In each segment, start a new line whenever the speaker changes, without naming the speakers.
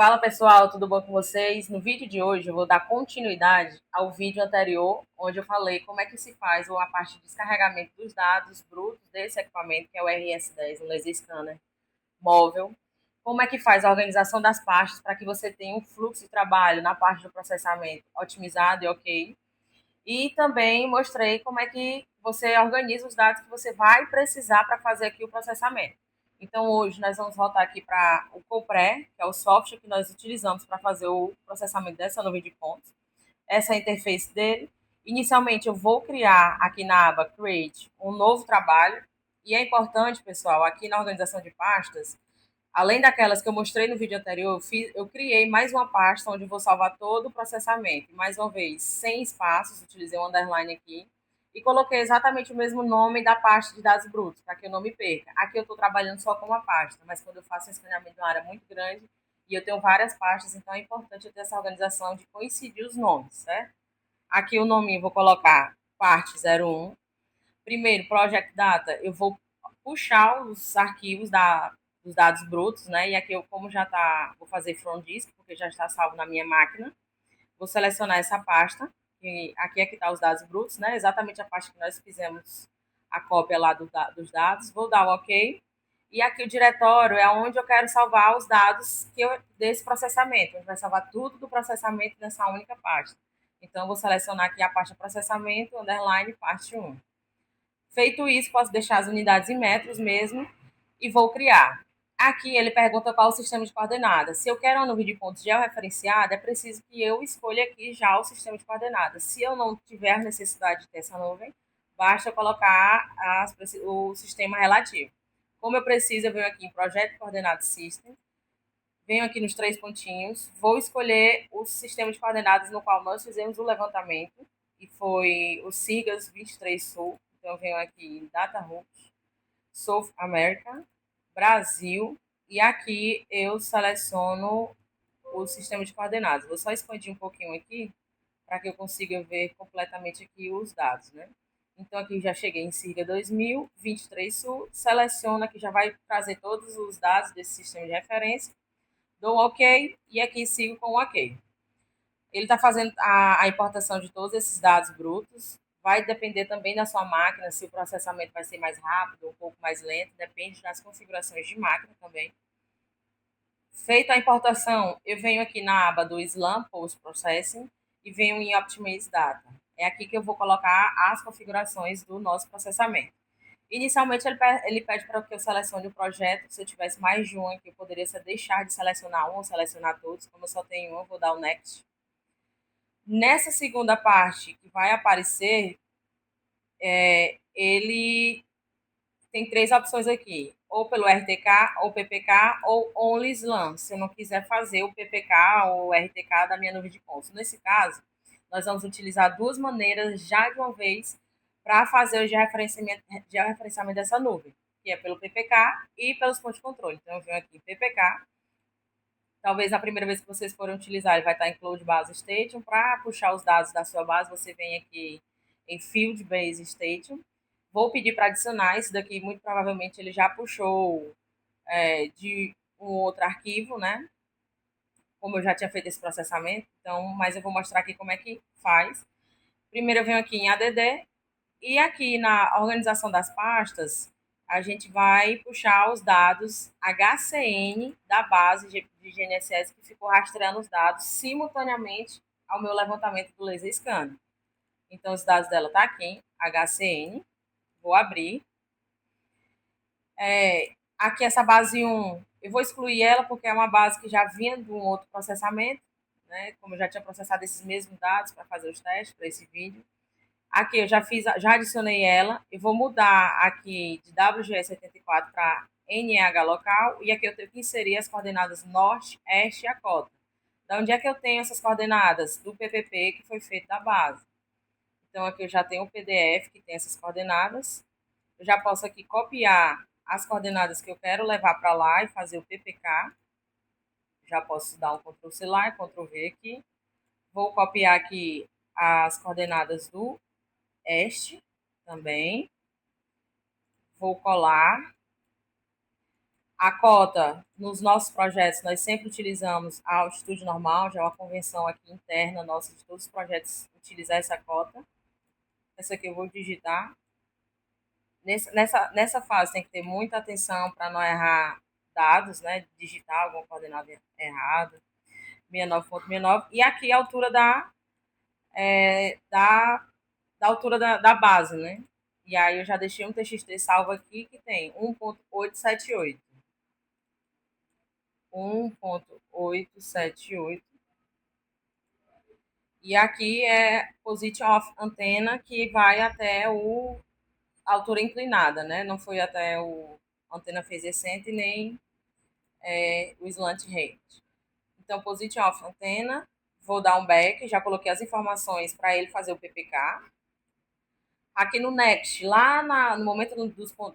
Fala pessoal, tudo bom com vocês? No vídeo de hoje eu vou dar continuidade ao vídeo anterior, onde eu falei como é que se faz a parte de descarregamento dos dados brutos desse equipamento, que é o RS10, o Laser Scanner móvel. Como é que faz a organização das pastas para que você tenha um fluxo de trabalho na parte do processamento otimizado e ok. E também mostrei como é que você organiza os dados que você vai precisar para fazer aqui o processamento. Então, hoje nós vamos voltar aqui para o Copré, que é o software que nós utilizamos para fazer o processamento dessa nuvem de pontos. Essa é a interface dele. Inicialmente, eu vou criar aqui na aba Create um novo trabalho. E é importante, pessoal, aqui na organização de pastas, além daquelas que eu mostrei no vídeo anterior, eu criei mais uma pasta onde eu vou salvar todo o processamento. Mais uma vez, sem espaços, utilizei um underline aqui e coloquei exatamente o mesmo nome da pasta de dados brutos, para que eu não me perca. Aqui eu estou trabalhando só com uma pasta, mas quando eu faço um escaneamento de uma área muito grande e eu tenho várias pastas, então é importante eu ter essa organização de coincidir os nomes, certo? Aqui o nome eu vou colocar parte 01. Primeiro, Project Data, eu vou puxar os arquivos dos dados brutos, né? E aqui eu, como já está, vou fazer from disk, porque já está salvo na minha máquina. Vou selecionar essa pasta, e aqui é que está os dados brutos, né? Exatamente a pasta que nós fizemos a cópia lá dos dados. Vou dar o OK. E aqui o diretório é onde eu quero salvar os dados desse processamento. A gente vai salvar tudo do processamento nessa única pasta. Então, eu vou selecionar aqui a pasta processamento, underline, parte 1. Feito isso, posso deixar as unidades em metros mesmo e vou criar. Aqui ele pergunta qual o sistema de coordenadas. Se eu quero uma nuvem de pontos georreferenciada, é preciso que eu escolha aqui já o sistema de coordenadas. Se eu não tiver necessidade de ter essa nuvem, basta colocar o sistema relativo. Como eu preciso, eu venho aqui em Projeto Coordenado System, venho aqui nos três pontinhos, vou escolher o sistema de coordenadas no qual nós fizemos o levantamento, que foi o SIGAS 23 Sul. Então, eu venho aqui em Data Root, South America, Brasil, e aqui eu seleciono o sistema de coordenadas. Vou só expandir um pouquinho aqui, para que eu consiga ver completamente aqui os dados, né? Então, aqui já cheguei em SIGA 2000, 23 Sul, seleciono aqui, já vai trazer todos os dados desse sistema de referência, dou um OK e aqui sigo com o OK. Ele está fazendo a importação de todos esses dados brutos. Vai depender também da sua máquina, se o processamento vai ser mais rápido ou um pouco mais lento, depende das configurações de máquina também. Feita a importação, eu venho aqui na aba do SLAM Post Processing e venho em Optimize Data. É aqui que eu vou colocar as configurações do nosso processamento. Inicialmente, ele pede para que eu selecione o projeto. Se eu tivesse mais de um aqui, eu poderia deixar de selecionar um ou selecionar todos. Como eu só tenho um, eu vou dar o Next. Nessa segunda parte que vai aparecer, ele tem três opções aqui, ou pelo RTK, ou PPK, ou Only SLAM, se eu não quiser fazer o PPK ou o RTK da minha nuvem de pontos. Nesse caso, nós vamos utilizar duas maneiras já de uma vez para fazer o georreferenciamento dessa nuvem, que é pelo PPK e pelos pontos de controle. Então, eu venho aqui em PPK. Talvez a primeira vez que vocês forem utilizar, ele vai estar em Cloud Base Station. Para puxar os dados da sua base, você vem aqui em Field Base Station. Vou pedir para adicionar isso daqui, muito provavelmente ele já puxou de um outro arquivo, né? Como eu já tinha feito esse processamento, então, mas eu vou mostrar aqui como é que faz. Primeiro eu venho aqui em ADD e aqui na organização das pastas, a gente vai puxar os dados HCN da base de GNSS que ficou rastreando os dados simultaneamente ao meu levantamento do laser scan. Então, os dados dela tá aqui, HCN. Vou abrir. Aqui essa base 1, eu vou excluir ela porque é uma base que já vinha de um outro processamento, né? Como eu já tinha processado esses mesmos dados para fazer os testes para esse vídeo. Aqui eu já adicionei ela. Eu vou mudar aqui de WGS84 para NEH local. E aqui eu tenho que inserir as coordenadas norte, este e a cota. Da onde é que eu tenho essas coordenadas? Do PPP que foi feito da base. Então aqui eu já tenho o PDF que tem essas coordenadas. Eu já posso aqui copiar as coordenadas que eu quero levar para lá e fazer o PPK. Já posso dar um Ctrl+C lá e Ctrl+V aqui. Vou copiar aqui as coordenadas do este também. Vou colar. A cota, nos nossos projetos, nós sempre utilizamos a altitude normal, já é uma convenção aqui interna nossa de todos os projetos utilizar essa cota. Essa aqui eu vou digitar. Nessa fase tem que ter muita atenção para não errar dados, né? Digitar alguma coordenada errada. 69,69. E aqui a altura da, da altura da base, né? E aí eu já deixei um TXT salvo aqui que tem 1.878. 1.878. E aqui é position of antena, que vai até a altura inclinada, né? Não foi até a antena phase recente, nem o slant rate. Então, position of antena, vou dar um back, já coloquei as informações para ele fazer o PPK. Aqui no Next, no momento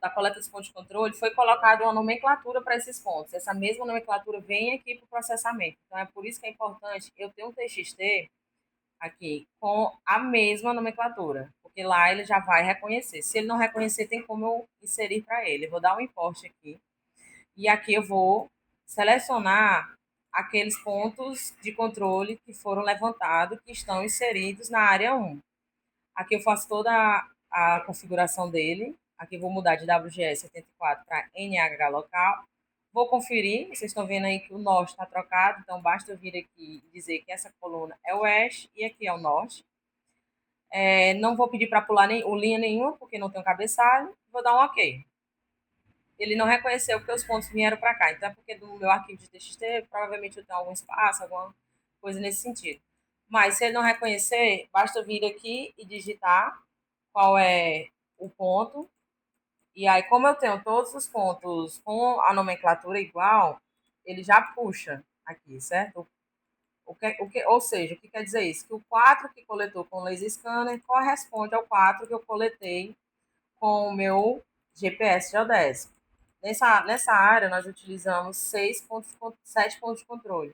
da coleta dos pontos de controle, foi colocada uma nomenclatura para esses pontos. Essa mesma nomenclatura vem aqui para o processamento. Então, é por isso que é importante eu ter um TXT aqui com a mesma nomenclatura, porque lá ele já vai reconhecer. Se ele não reconhecer, tem como eu inserir para ele. Eu vou dar um import aqui. E aqui eu vou selecionar aqueles pontos de controle que foram levantados, que estão inseridos na área 1. Aqui eu faço toda a configuração dele. Aqui eu vou mudar de WGS 74 para NH local. Vou conferir, vocês estão vendo aí que o norte está trocado, então basta eu vir aqui e dizer que essa coluna é o oeste e aqui é o norte. Não vou pedir para pular linha nenhuma, porque não tem um cabeçalho. Vou dar um OK. Ele não reconheceu porque os pontos vieram para cá. Então é porque do meu arquivo de TXT, provavelmente eu tenho algum espaço, alguma coisa nesse sentido. Mas se ele não reconhecer, basta eu vir aqui e digitar qual é o ponto. E aí, como eu tenho todos os pontos com a nomenclatura igual, ele já puxa aqui, certo? Ou seja, o que quer dizer isso? Que o 4 que coletou com o laser scanner corresponde ao 4 que eu coletei com o meu GPS geodésico. Nessa área, nós utilizamos 7 pontos de controle.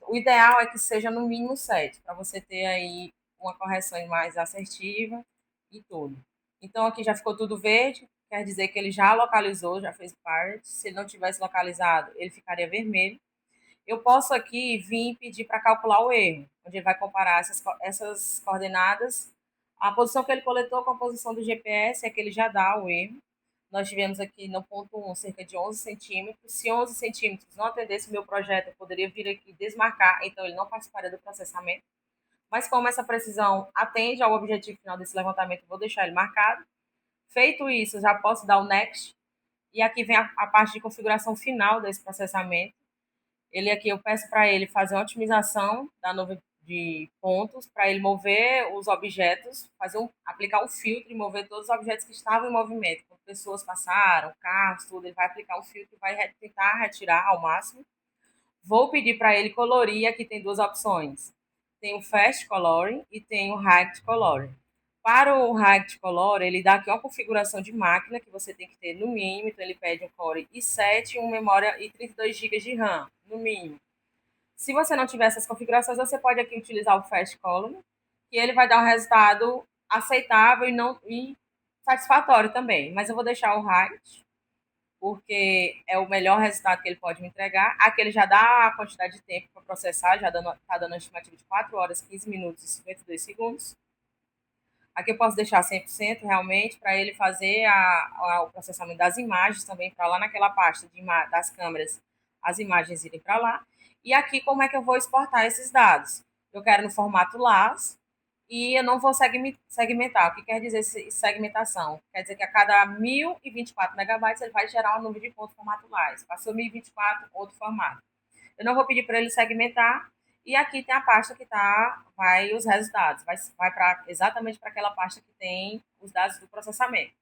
O ideal é que seja no mínimo 7, para você ter aí uma correção mais assertiva e tudo. Então, aqui já ficou tudo verde, quer dizer que ele já localizou, já fez parte. Se ele não tivesse localizado, ele ficaria vermelho. Eu posso aqui vir e pedir para calcular o erro, onde ele vai comparar essas coordenadas, a posição que ele coletou com a posição do GPS, é que ele já dá o erro. Nós tivemos aqui no ponto 1 cerca de 11 centímetros. Se 11 centímetros não atendesse o meu projeto, eu poderia vir aqui e desmarcar, então ele não participaria do processamento. Mas como essa precisão atende ao objetivo final desse levantamento, eu vou deixar ele marcado. Feito isso, eu já posso dar o Next. E aqui vem a parte de configuração final desse processamento. Ele aqui, eu peço para ele fazer uma otimização da nuvem de pontos, para ele mover os objetos, aplicar um filtro e mover todos os objetos que estavam em movimento. Quando pessoas passaram, carros, tudo, ele vai aplicar um filtro e vai tentar retirar ao máximo. Vou pedir para ele colorir, aqui tem duas opções. Tem o Fast Coloring e tem o High Coloring. Para o High Color, ele dá aqui uma configuração de máquina que você tem que ter no mínimo, então ele pede um Core i7, uma memória e 32 GB de RAM, no mínimo. Se você não tiver essas configurações, você pode aqui utilizar o Fast Color, que ele vai dar um resultado aceitável e satisfatório também. Mas eu vou deixar o High, porque é o melhor resultado que ele pode me entregar. Aqui ele já dá a quantidade de tempo para processar, já está dando uma estimativa de 4 horas, 15 minutos e 52 segundos. Aqui eu posso deixar 100% realmente para ele fazer o processamento das imagens também para lá naquela pasta das câmeras, as imagens irem para lá. E aqui como é que eu vou exportar esses dados? Eu quero no formato LAS e eu não vou segmentar. O que quer dizer segmentação? Quer dizer que a cada 1024 megabytes ele vai gerar um número de pontos formato LAS. Passou 1024, outro formato. Eu não vou pedir para ele segmentar. E aqui tem a pasta que vai os resultados, vai exatamente para aquela pasta que tem os dados do processamento.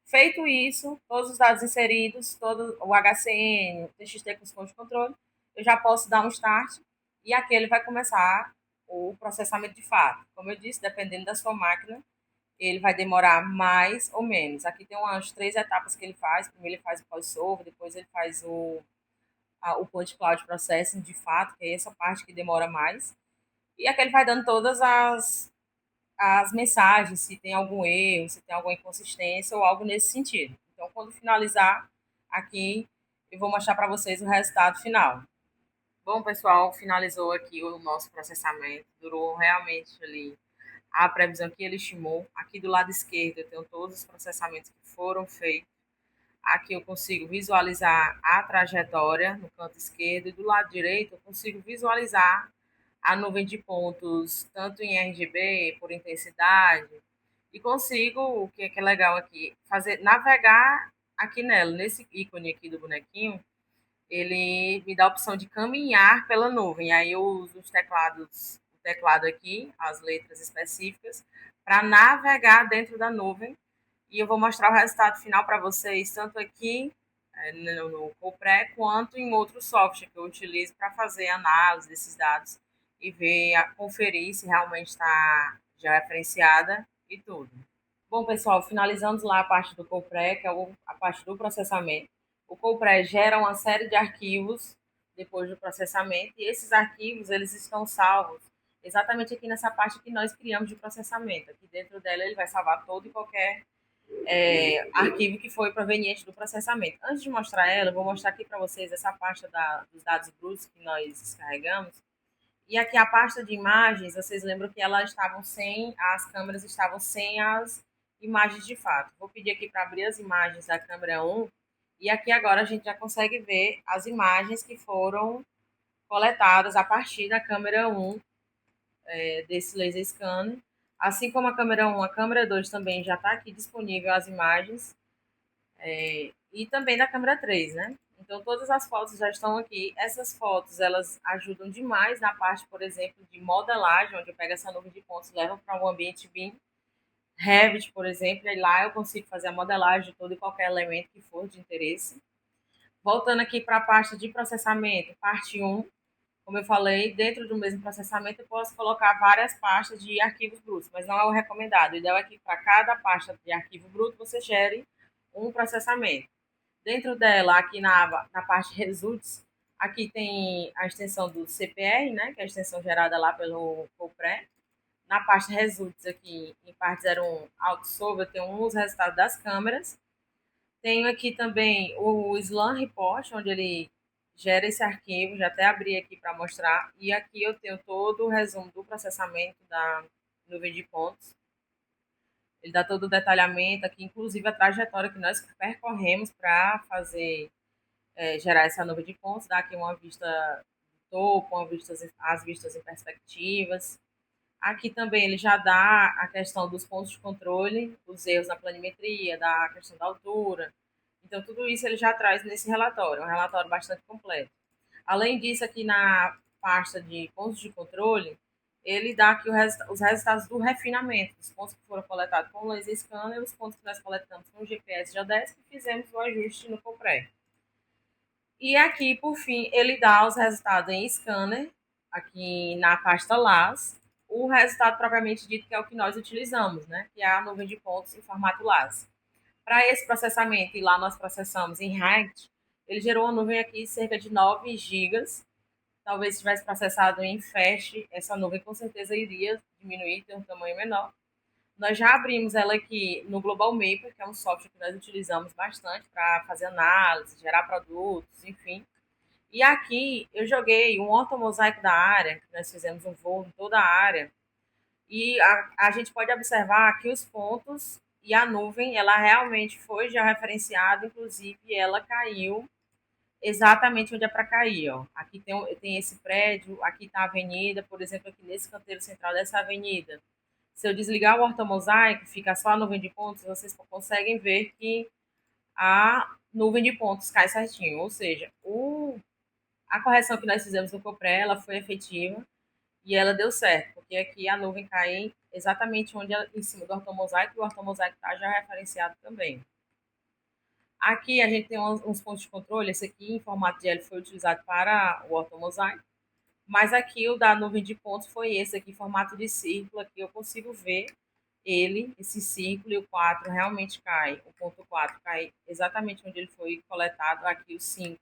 Feito isso, todos os dados inseridos, todo o HCN, o TXT com os pontos de controle, eu já posso dar um start e aqui ele vai começar o processamento de fato. Como eu disse, dependendo da sua máquina, ele vai demorar mais ou menos. Aqui tem umas 3 etapas que ele faz. Primeiro ele faz o pós-solver, depois ele faz o Point Cloud Processing, de fato, que é essa parte que demora mais. E aqui ele vai dando todas as mensagens, se tem algum erro, se tem alguma inconsistência ou algo nesse sentido. Então, quando finalizar, aqui e vou mostrar para vocês o resultado final. Bom, pessoal, finalizou aqui o nosso processamento. Durou realmente ali a previsão que ele estimou. Aqui do lado esquerdo eu tenho todos os processamentos que foram feitos. Aqui eu consigo visualizar a trajetória no canto esquerdo e do lado direito eu consigo visualizar a nuvem de pontos, tanto em RGB, por intensidade, e consigo, o que é legal aqui, fazer navegar aqui nela, nesse ícone aqui do bonequinho, ele me dá a opção de caminhar pela nuvem. Aí eu uso os teclados, o teclado aqui, as letras específicas, para navegar dentro da nuvem. E eu vou mostrar o resultado final para vocês, tanto aqui no Copré, quanto em outro software que eu utilizo para fazer análise desses dados e ver, conferir se realmente está já referenciada e tudo. Bom, pessoal, finalizamos lá a parte do Copré, que é a parte do processamento. O Copré gera uma série de arquivos depois do processamento, e esses arquivos eles estão salvos exatamente aqui nessa parte que nós criamos de processamento. Aqui dentro dela ele vai salvar todo e qualquer arquivo que foi proveniente do processamento. Antes de mostrar ela, eu vou mostrar aqui para vocês essa pasta dos dados brutos que nós descarregamos. E aqui a pasta de imagens, vocês lembram que elas estavam sem, as câmeras estavam sem as imagens de fato. Vou pedir aqui para abrir as imagens da câmera 1, e aqui agora a gente já consegue ver as imagens que foram coletadas a partir da câmera 1 desse laser scanner. Assim como a câmera 1, a câmera 2 também já está aqui disponível as imagens, e também da câmera 3, né? Então, todas as fotos já estão aqui. Essas fotos, elas ajudam demais na parte, por exemplo, de modelagem, onde eu pego essa nuvem de pontos e levo para um ambiente BIM. Revit, por exemplo, e lá eu consigo fazer a modelagem de todo e qualquer elemento que for de interesse. Voltando aqui para a pasta de processamento, parte 1, como eu falei, dentro do mesmo processamento eu posso colocar várias pastas de arquivos brutos, mas não é o recomendado. O ideal é que para cada pasta de arquivo bruto você gere um processamento. Dentro dela, aqui na parte Results, aqui tem a extensão do CPR, né, que é a extensão gerada lá pelo Copré. Na parte Results, aqui em parte 01 AutoSolve, eu tenho os resultados das câmeras. Tenho aqui também o Slam Report, onde ele gera esse arquivo, já até abri aqui para mostrar. E aqui eu tenho todo o resumo do processamento da nuvem de pontos. Ele dá todo o detalhamento aqui, inclusive a trajetória que nós percorremos para fazer gerar essa nuvem de pontos, dá aqui uma vista do topo, as vistas em perspectivas. Aqui também ele já dá a questão dos pontos de controle, os erros na planimetria, da questão da altura. Então, tudo isso ele já traz nesse relatório, um relatório bastante completo. Além disso, aqui na pasta de pontos de controle, ele dá aqui os resultados do refinamento, dos pontos que foram coletados com o laser scanner, os pontos que nós coletamos com o GPS GEODESIC e fizemos o ajuste no Copré. E aqui, por fim, ele dá os resultados em scanner, aqui na pasta LAS, o resultado propriamente dito, que é o que nós utilizamos, né? Que é a nuvem de pontos em formato LAS. Para esse processamento, e lá nós processamos em RAG, ele gerou uma nuvem aqui de cerca de 9 gigas. Talvez se tivesse processado em Fast, essa nuvem com certeza iria diminuir, ter um tamanho menor. Nós já abrimos ela aqui no Global Maper, que é um software que nós utilizamos bastante para fazer análise, gerar produtos, enfim. E aqui eu joguei um ortomosaico da área, que nós fizemos um voo em toda a área, e a gente pode observar que os pontos e a nuvem, ela realmente foi já referenciada, inclusive ela caiu exatamente onde é para cair. Ó. Aqui tem esse prédio, aqui está a avenida, por exemplo, aqui nesse canteiro central dessa avenida. Se eu desligar o ortomosaico, fica só a nuvem de pontos, vocês conseguem ver que a nuvem de pontos cai certinho. Ou seja, a correção que nós fizemos no Copré, ela foi efetiva e ela deu certo, porque aqui a nuvem cai exatamente onde em cima do ortomosaico, e o ortomosaico está já referenciado também. Aqui a gente tem uns pontos de controle, esse aqui em formato de L foi utilizado para o ortomosaico, mas aqui o da nuvem de pontos foi esse aqui em formato de círculo, aqui eu consigo ver ele, esse círculo, e o 4 realmente cai, o ponto 4 cai exatamente onde ele foi coletado, aqui o 5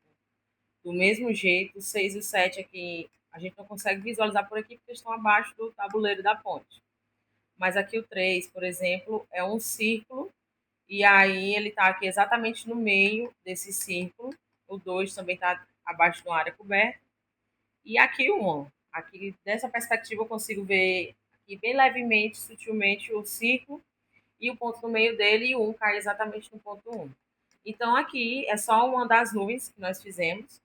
do mesmo jeito, o 6 e o 7 aqui a gente não consegue visualizar por aqui porque estão abaixo do tabuleiro da ponte. Mas aqui o 3, por exemplo, é um círculo, e aí ele está aqui exatamente no meio desse círculo, o 2 também está abaixo de uma área coberta, e aqui o 1. Aqui, dessa perspectiva, eu consigo ver aqui bem levemente, sutilmente, o círculo e o ponto no meio dele, e o 1 cai exatamente no ponto 1. Então, aqui é só uma das nuvens que nós fizemos.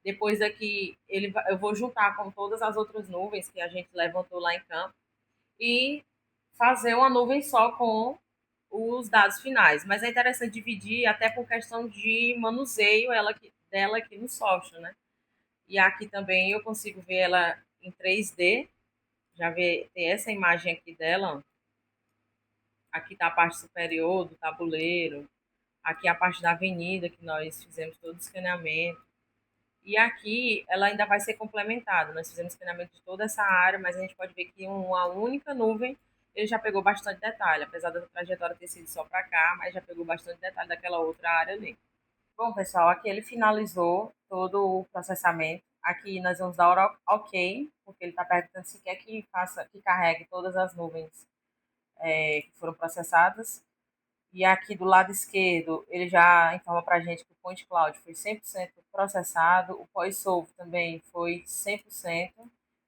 Depois daqui, eu vou juntar com todas as outras nuvens que a gente levantou lá em campo e fazer uma nuvem só com os dados finais. Mas é interessante dividir até por questão de manuseio dela aqui no software, né? E aqui também eu consigo ver ela em 3D. Já tem essa imagem aqui dela. Ó. Aqui está a parte superior do tabuleiro. Aqui a parte da avenida que nós fizemos todo o escaneamento. E aqui ela ainda vai ser complementada. Nós fizemos escaneamento de toda essa área, mas a gente pode ver que uma única nuvem ele já pegou bastante detalhe, apesar da trajetória ter sido só para cá, mas já pegou bastante detalhe daquela outra área ali. Bom, pessoal, aqui ele finalizou todo o processamento. Aqui nós vamos dar OK, porque ele está perguntando se quer que carregue todas as nuvens que foram processadas. E aqui do lado esquerdo, ele já informa para a gente que o Point Cloud foi 100% processado, o pós-solve também foi 100%,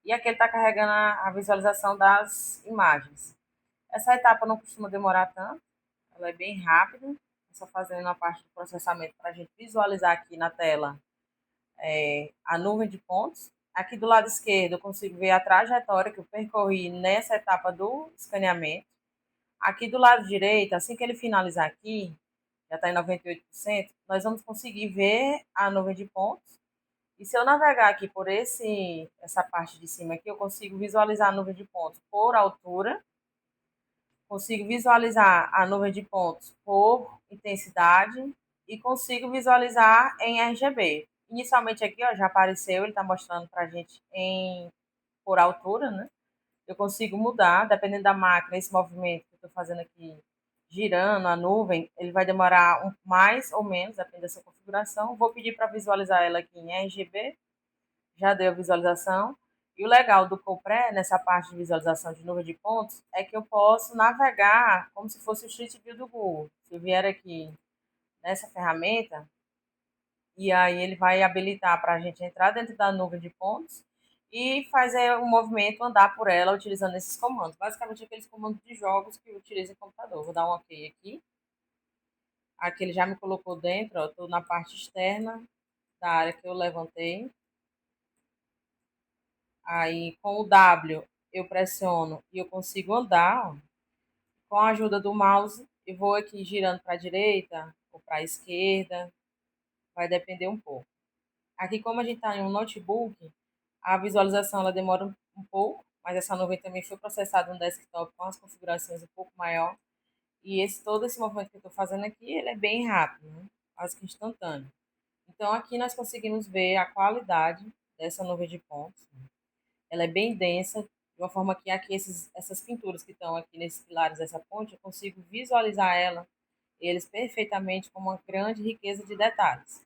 e aqui ele está carregando a visualização das imagens. Essa etapa não costuma demorar tanto, ela é bem rápida, é só fazendo a parte do processamento para a gente visualizar aqui na tela a nuvem de pontos. Aqui do lado esquerdo eu consigo ver a trajetória que eu percorri nessa etapa do escaneamento. Aqui do lado direito, assim que ele finalizar aqui, já está em 98%, nós vamos conseguir ver a nuvem de pontos. E se eu navegar aqui por essa parte de cima aqui, eu consigo visualizar a nuvem de pontos por altura, consigo visualizar a nuvem de pontos por intensidade e consigo visualizar em RGB. Inicialmente aqui ó, já apareceu, ele está mostrando para a gente por altura, né? Eu consigo mudar, dependendo da máquina, esse movimento que eu estou fazendo aqui, girando a nuvem, ele vai demorar mais ou menos, depende da sua configuração. Vou pedir para visualizar ela aqui em RGB, já deu a visualização. E o legal do Copré, nessa parte de visualização de nuvem de pontos, é que eu posso navegar como se fosse o Street View do Google. Se eu vier aqui nessa ferramenta, e aí ele vai habilitar para a gente entrar dentro da nuvem de pontos e fazer o movimento andar por ela utilizando esses comandos. Basicamente aqueles comandos de jogos que eu utilizo em computador. Vou dar um OK aqui. Aqui ele já me colocou dentro, estou na parte externa da área que eu levantei. Aí com o W eu pressiono e eu consigo andar. Ó. Com a ajuda do mouse eu vou aqui girando para a direita ou para a esquerda. Vai depender um pouco. Aqui como a gente está em um notebook, a visualização ela demora um pouco, mas essa nuvem também foi processada no desktop com as configurações um pouco maior. E todo esse movimento que eu estou fazendo aqui, ele é bem rápido, né? Quase que instantâneo. Então, aqui nós conseguimos ver a qualidade dessa nuvem de pontos. Ela é bem densa, de uma forma que aqui essas pinturas que estão aqui nesses pilares dessa ponte, eu consigo visualizar eles perfeitamente com uma grande riqueza de detalhes.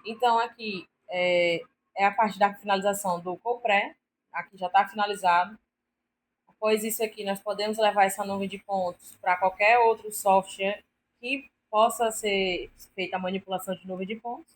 Então, aqui é a parte da finalização do Copré. Aqui já está finalizado. Após isso aqui, nós podemos levar essa nuvem de pontos para qualquer outro software que possa ser feita a manipulação de nuvem de pontos.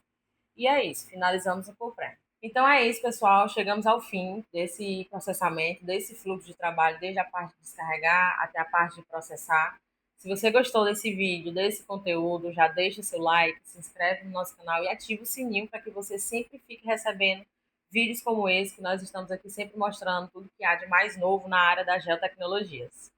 E é isso, finalizamos o Copré. Então é isso, pessoal. Chegamos ao fim desse processamento, desse fluxo de trabalho, desde a parte de descarregar até a parte de processar. Se você gostou desse vídeo, desse conteúdo, já deixa seu like, se inscreve no nosso canal e ativa o sininho para que você sempre fique recebendo vídeos como esse, que nós estamos aqui sempre mostrando tudo que há de mais novo na área das geotecnologias.